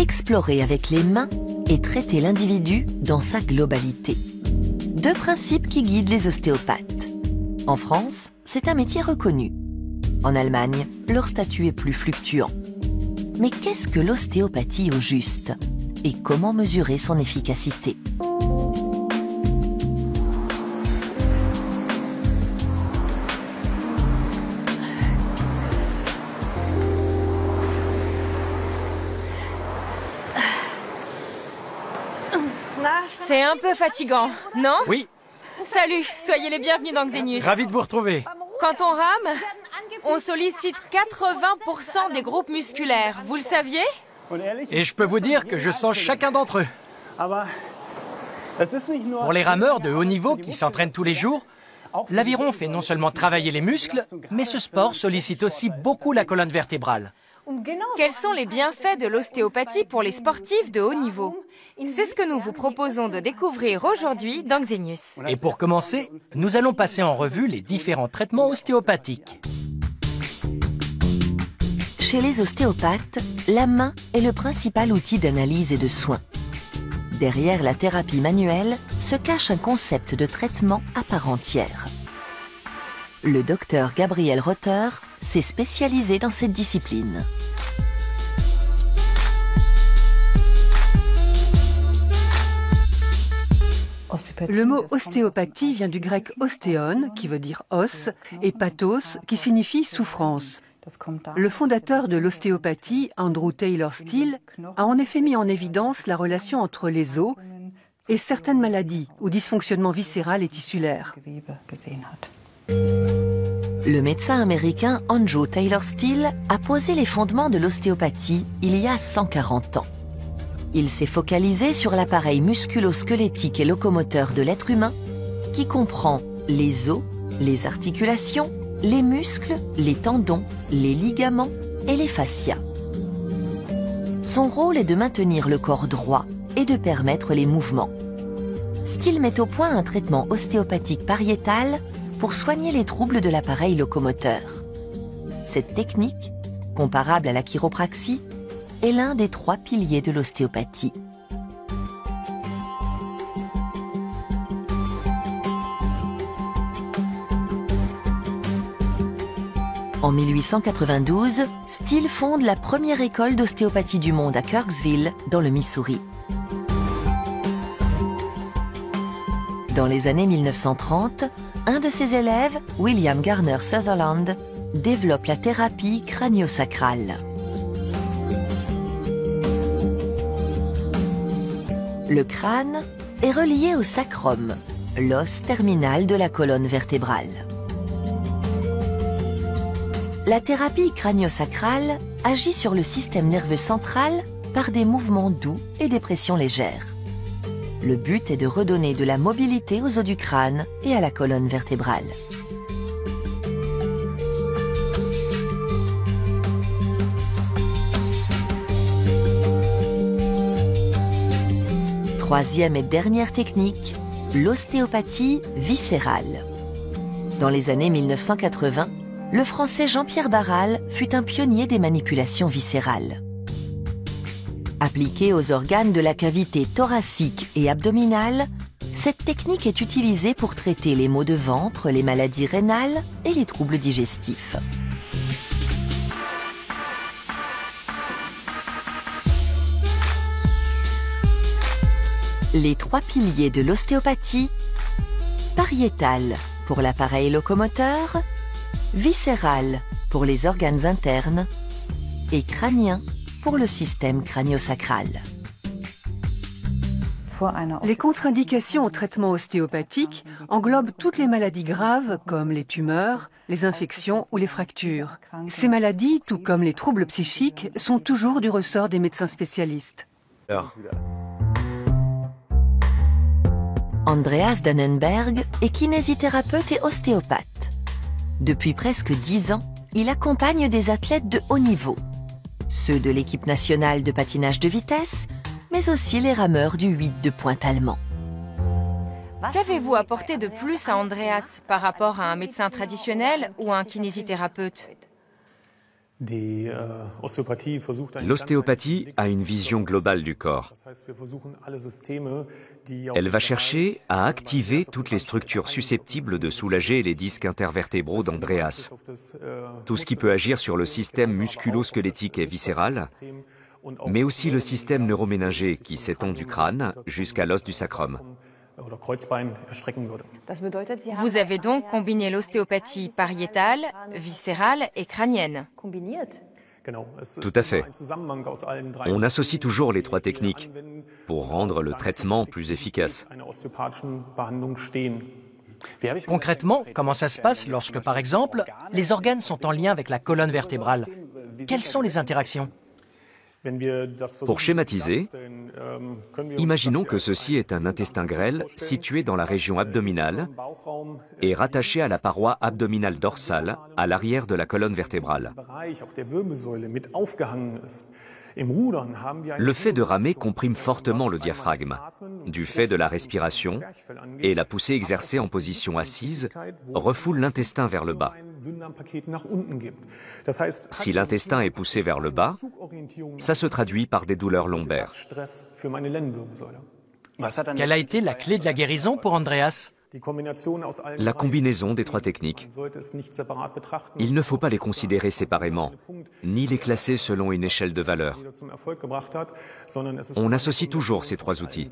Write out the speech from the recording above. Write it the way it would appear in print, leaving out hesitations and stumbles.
explorer avec les mains et traiter l'individu dans sa globalité. Deux principes qui guident les ostéopathes. En France, c'est un métier reconnu. En Allemagne, leur statut est plus fluctuant. Mais qu'est-ce que l'ostéopathie au juste? Et comment mesurer son efficacité? C'est un peu fatigant, non? Oui, Salut, soyez les bienvenus dans Xenius. ravi de vous retrouver. Quand on rame, on sollicite 80% des groupes musculaires. Vous le saviez? Et je peux vous dire que je sens chacun d'entre eux. Pour les rameurs de haut niveau qui s'entraînent tous les jours, l'aviron fait non seulement travailler les muscles, mais ce sport sollicite aussi beaucoup la colonne vertébrale. Quels sont les bienfaits de l'ostéopathie pour les sportifs de haut niveau? C'est ce que nous vous proposons de découvrir aujourd'hui dans Xenius. Et pour commencer, nous allons passer en revue les différents traitements ostéopathiques. Chez les ostéopathes, la main est le principal outil d'analyse et de soins. Derrière la thérapie manuelle se cache un concept de traitement à part entière. Le docteur Gabriel Rotter s'est spécialisé dans cette discipline. Le mot ostéopathie vient du grec ostéon, qui veut dire os, et pathos, qui signifie souffrance. Le fondateur de l'ostéopathie, Andrew Taylor Still, a en effet mis en évidence la relation entre les os et certaines maladies ou dysfonctionnements viscéral et tissulaires. Le médecin américain Andrew Taylor Still a posé les fondements de l'ostéopathie il y a 140 ans. Il s'est focalisé sur l'appareil musculo-squelettique et locomoteur de l'être humain qui comprend les os, les articulations, les muscles, les tendons, les ligaments et les fascias. Son rôle est de maintenir le corps droit et de permettre les mouvements. Still met au point un traitement ostéopathique pariétal pour soigner les troubles de l'appareil locomoteur. Cette technique, comparable à la chiropraxie, est l'un des 3 piliers de l'ostéopathie. En 1892, Still fonde la première école d'ostéopathie du monde à Kirksville, dans le Missouri. Dans les années 1930, un de ses élèves, William Garner Sutherland, développe la thérapie crânio-sacrale. Le crâne est relié au sacrum, l'os terminal de la colonne vertébrale. La thérapie crânio-sacrale agit sur le système nerveux central par des mouvements doux et des pressions légères. Le but est de redonner de la mobilité aux os du crâne et à la colonne vertébrale. Troisième et dernière technique, l'ostéopathie viscérale. Dans les années 1980, le Français Jean-Pierre Barral fut un pionnier des manipulations viscérales. Appliquée aux organes de la cavité thoracique et abdominale, cette technique est utilisée pour traiter les maux de ventre, les maladies rénales et les troubles digestifs. Les 3 piliers de l'ostéopathie: pariétal pour l'appareil locomoteur, viscéral pour les organes internes et crânien pour le système crânio-sacral. Les contre-indications au traitement ostéopathique englobent toutes les maladies graves comme les tumeurs, les infections ou les fractures. Ces maladies, tout comme les troubles psychiques, sont toujours du ressort des médecins spécialistes. Andreas Dannenberg est kinésithérapeute et ostéopathe. Depuis presque 10 ans, il accompagne des athlètes de haut niveau. Ceux de l'équipe nationale de patinage de vitesse, mais aussi les rameurs du 8 de pointe allemand. Qu'avez-vous apporté de plus à Andreas par rapport à un médecin traditionnel ou à un kinésithérapeute? L'ostéopathie a une vision globale du corps. Elle va chercher à activer toutes les structures susceptibles de soulager les disques intervertébraux d'Andreas. Tout ce qui peut agir sur le système musculo-squelettique et viscéral, mais aussi le système neuroméningé qui s'étend du crâne jusqu'à l'os du sacrum. Vous avez donc combiné l'ostéopathie pariétale, viscérale et crânienne. Tout à fait. On associe toujours les trois techniques pour rendre le traitement plus efficace. Concrètement, comment ça se passe lorsque, par exemple, les organes sont en lien avec la colonne vertébrale? Quelles sont les interactions? Pour schématiser, imaginons que ceci est un intestin grêle situé dans la région abdominale et rattaché à la paroi abdominale dorsale à l'arrière de la colonne vertébrale. Le fait de ramer comprime fortement le diaphragme, du fait de la respiration, et la poussée exercée en position assise refoule l'intestin vers le bas. Si l'intestin est poussé vers le bas, ça se traduit par des douleurs lombaires. Quelle a été la clé de la guérison pour Andreas? La combinaison des trois techniques. Il ne faut pas les considérer séparément, ni les classer selon une échelle de valeur. On associe toujours ces trois outils.